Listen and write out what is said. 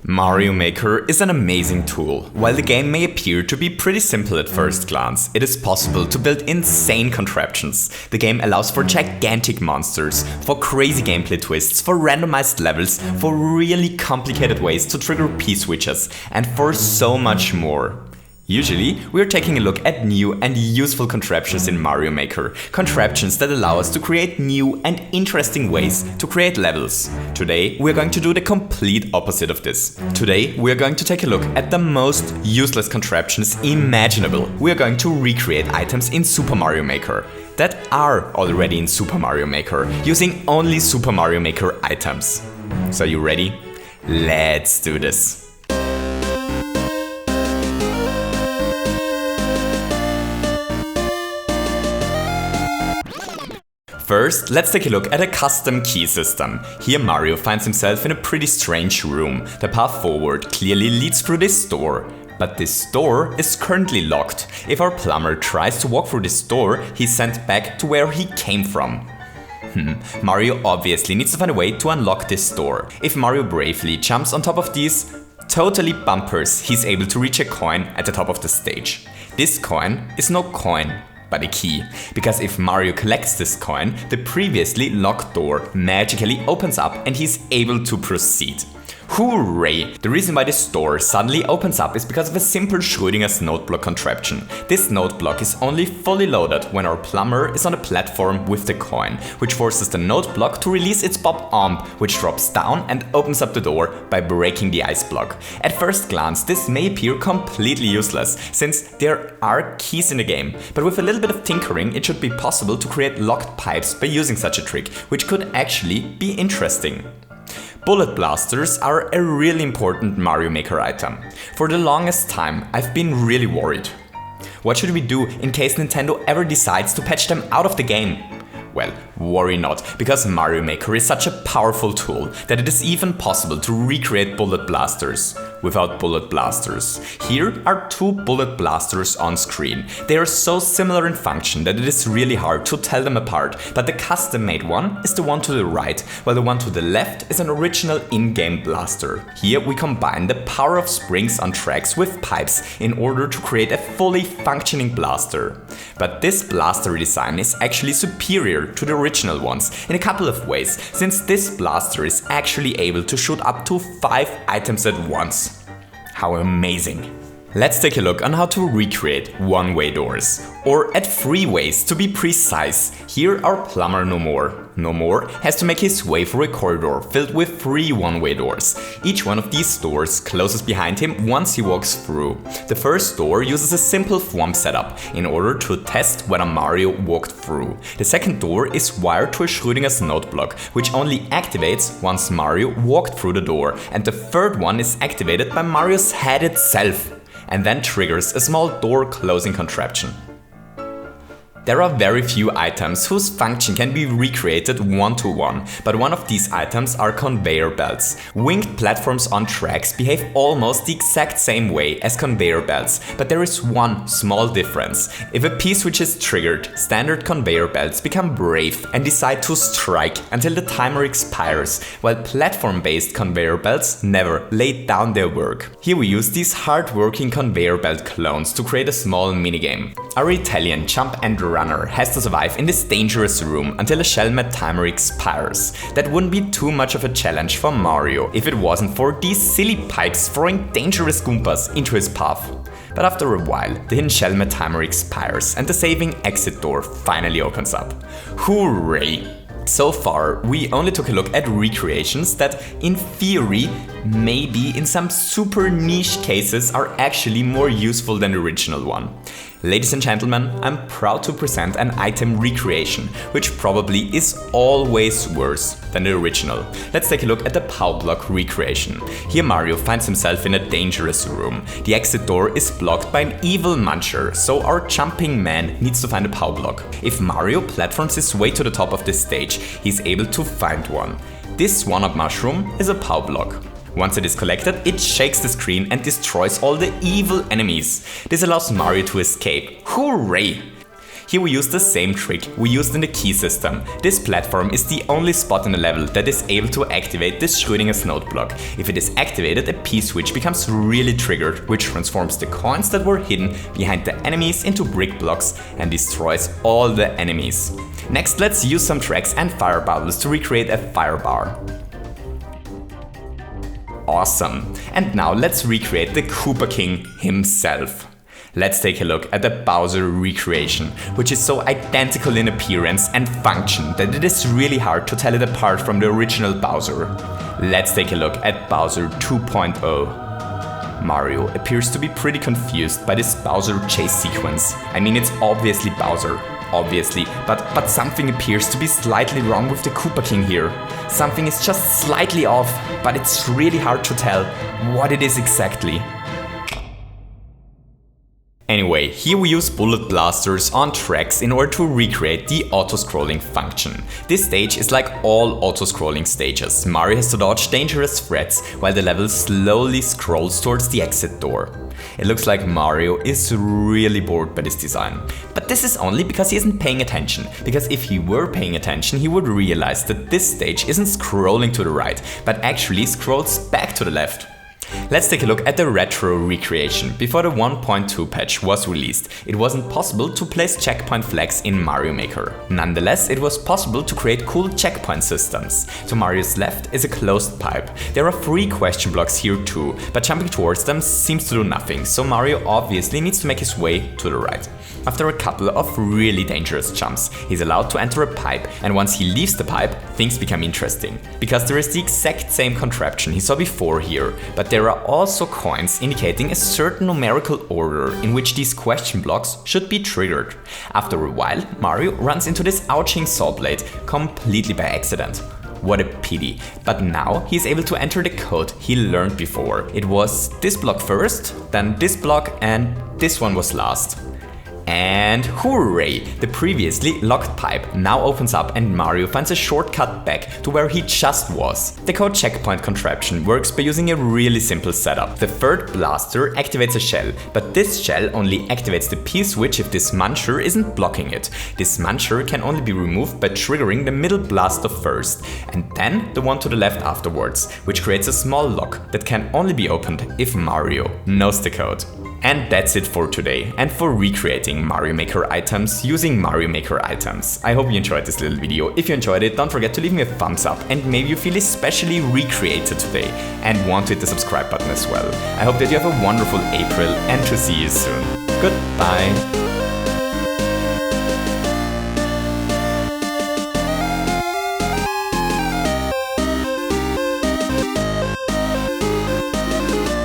Mario Maker is an amazing tool. While the game may appear to be pretty simple at first glance, it is possible to build insane contraptions. The game allows for gigantic monsters, for crazy gameplay twists, for randomized levels, for really complicated ways to trigger P-switches, and for so much more. Usually, we are taking a look at new and useful contraptions in Mario Maker, contraptions that allow us to create new and interesting ways to create levels. Today, we are going to do the complete opposite of this. Today, we are going to take a look at the most useless contraptions imaginable. We are going to recreate items in Super Mario Maker that are already in Super Mario Maker, using only Super Mario Maker items. So are you ready? Let's do this! First, let's take a look at a custom key system. Here Mario finds himself in a pretty strange room. The path forward clearly leads through this door. But this door is currently locked. If our plumber tries to walk through this door, he's sent back to where he came from. Mario obviously needs to find a way to unlock this door. If Mario bravely jumps on top of these totally bumpers, he's able to reach a coin at the top of the stage. This coin is no coin, but a key, because if Mario collects this coin, the previously locked door magically opens up and he's able to proceed. Hooray! The reason why this door suddenly opens up is because of a simple Schrödinger's node block contraption. This node block is only fully loaded when our plumber is on a platform with the coin, which forces the node block to release its pop arm, which drops down and opens up the door by breaking the ice block. At first glance, this may appear completely useless, since there are keys in the game, but with a little bit of tinkering, it should be possible to create locked pipes by using such a trick, which could actually be interesting. Bullet blasters are a really important Mario Maker item. For the longest time, I've been really worried. What should we do in case Nintendo ever decides to patch them out of the game? Well, worry not, because Mario Maker is such a powerful tool that it is even possible to recreate bullet blasters without bullet blasters. Here are two bullet blasters on screen. They are so similar in function that it is really hard to tell them apart, but the custom-made one is the one to the right, while the one to the left is an original in-game blaster. Here we combine the power of springs on tracks with pipes in order to create a fully functioning blaster. But this blaster design is actually superior to the original ones in a couple of ways, since this blaster is actually able to shoot up to 5 items at once. How amazing! Let's take a look on how to recreate one-way doors, or at 3 ways to be precise. Here our plumber No More has to make his way through a corridor filled with 3 one-way doors. Each one of these doors closes behind him once he walks through. The first door uses a simple thwomp setup in order to test whether Mario walked through. The second door is wired to a Schrödinger's node block, which only activates once Mario walked through the door, and the third one is activated by Mario's head itself, and then triggers a small door closing contraption. There are very few items whose function can be recreated one-to-one, but one of these items are conveyor belts. Winged platforms on tracks behave almost the exact same way as conveyor belts, but there is one small difference. If a P-switch is triggered, standard conveyor belts become brave and decide to strike until the timer expires, while platform-based conveyor belts never lay down their work. Here we use these hard-working conveyor belt clones to create a small minigame. Our Italian jump and runner has to survive in this dangerous room until a shell-met timer expires. That wouldn't be too much of a challenge for Mario if it wasn't for these silly pipes throwing dangerous Goombas into his path. But after a while, the hidden shell-met timer expires and the saving exit door finally opens up. Hooray! So far, we only took a look at recreations that, in theory, maybe in some super niche cases are actually more useful than the original one. Ladies and gentlemen, I'm proud to present an item recreation, which probably is always worse than the original. Let's take a look at the POW block recreation. Here Mario finds himself in a dangerous room. The exit door is blocked by an evil muncher, so our jumping man needs to find a POW block. If Mario platforms his way to the top of this stage, he's able to find one. This one-up mushroom is a POW block. Once it is collected, it shakes the screen and destroys all the evil enemies. This allows Mario to escape. Hooray! Here we use the same trick we used in the key system. This platform is the only spot in the level that is able to activate this Schrödinger's node block. If it is activated, a P-switch becomes really triggered, which transforms the coins that were hidden behind the enemies into brick blocks and destroys all the enemies. Next, let's use some tracks and fire bubbles to recreate a fire bar. Awesome! And now let's recreate the Koopa King himself. Let's take a look at the Bowser recreation, which is so identical in appearance and function that it is really hard to tell it apart from the original Bowser. Let's take a look at Bowser 2.0. Mario appears to be pretty confused by this Bowser chase sequence. I mean, it's obviously Bowser, obviously, but something appears to be slightly wrong with the Koopa King here. Something is just slightly off, but it's really hard to tell what it is exactly. Anyway, here we use bullet blasters on tracks in order to recreate the auto-scrolling function. This stage is like all auto-scrolling stages. Mario has to dodge dangerous threats while the level slowly scrolls towards the exit door. It looks like Mario is really bored by this design. But this is only because he isn't paying attention. Because if he were paying attention, he would realize that this stage isn't scrolling to the right, but actually scrolls back to the left. Let's take a look at the retro recreation. Before the 1.2 patch was released, it wasn't possible to place checkpoint flags in Mario Maker. Nonetheless, it was possible to create cool checkpoint systems. To Mario's left is a closed pipe. There are 3 question blocks here too, but jumping towards them seems to do nothing, so Mario obviously needs to make his way to the right. After a couple of really dangerous jumps, he's allowed to enter a pipe, and once he leaves the pipe, things become interesting. Because there is the exact same contraption he saw before here, but there are also coins indicating a certain numerical order in which these question blocks should be triggered. After a while, Mario runs into this ouching saw blade completely by accident. What a pity, but now he's able to enter the code he learned before. It was this block first, then this block, and this one was last. And hooray! The previously locked pipe now opens up and Mario finds a shortcut back to where he just was. The code checkpoint contraption works by using a really simple setup. The third blaster activates a shell, but this shell only activates the P-switch if this muncher isn't blocking it. This muncher can only be removed by triggering the middle blaster first, and then the one to the left afterwards, which creates a small lock that can only be opened if Mario knows the code. And that's it for today, and for recreating Mario Maker items using Mario Maker items. I hope you enjoyed this little video. If you enjoyed it, don't forget to leave me a thumbs up, and maybe you feel especially recreated today and want to hit the subscribe button as well. I hope that you have a wonderful April and to see you soon. Goodbye!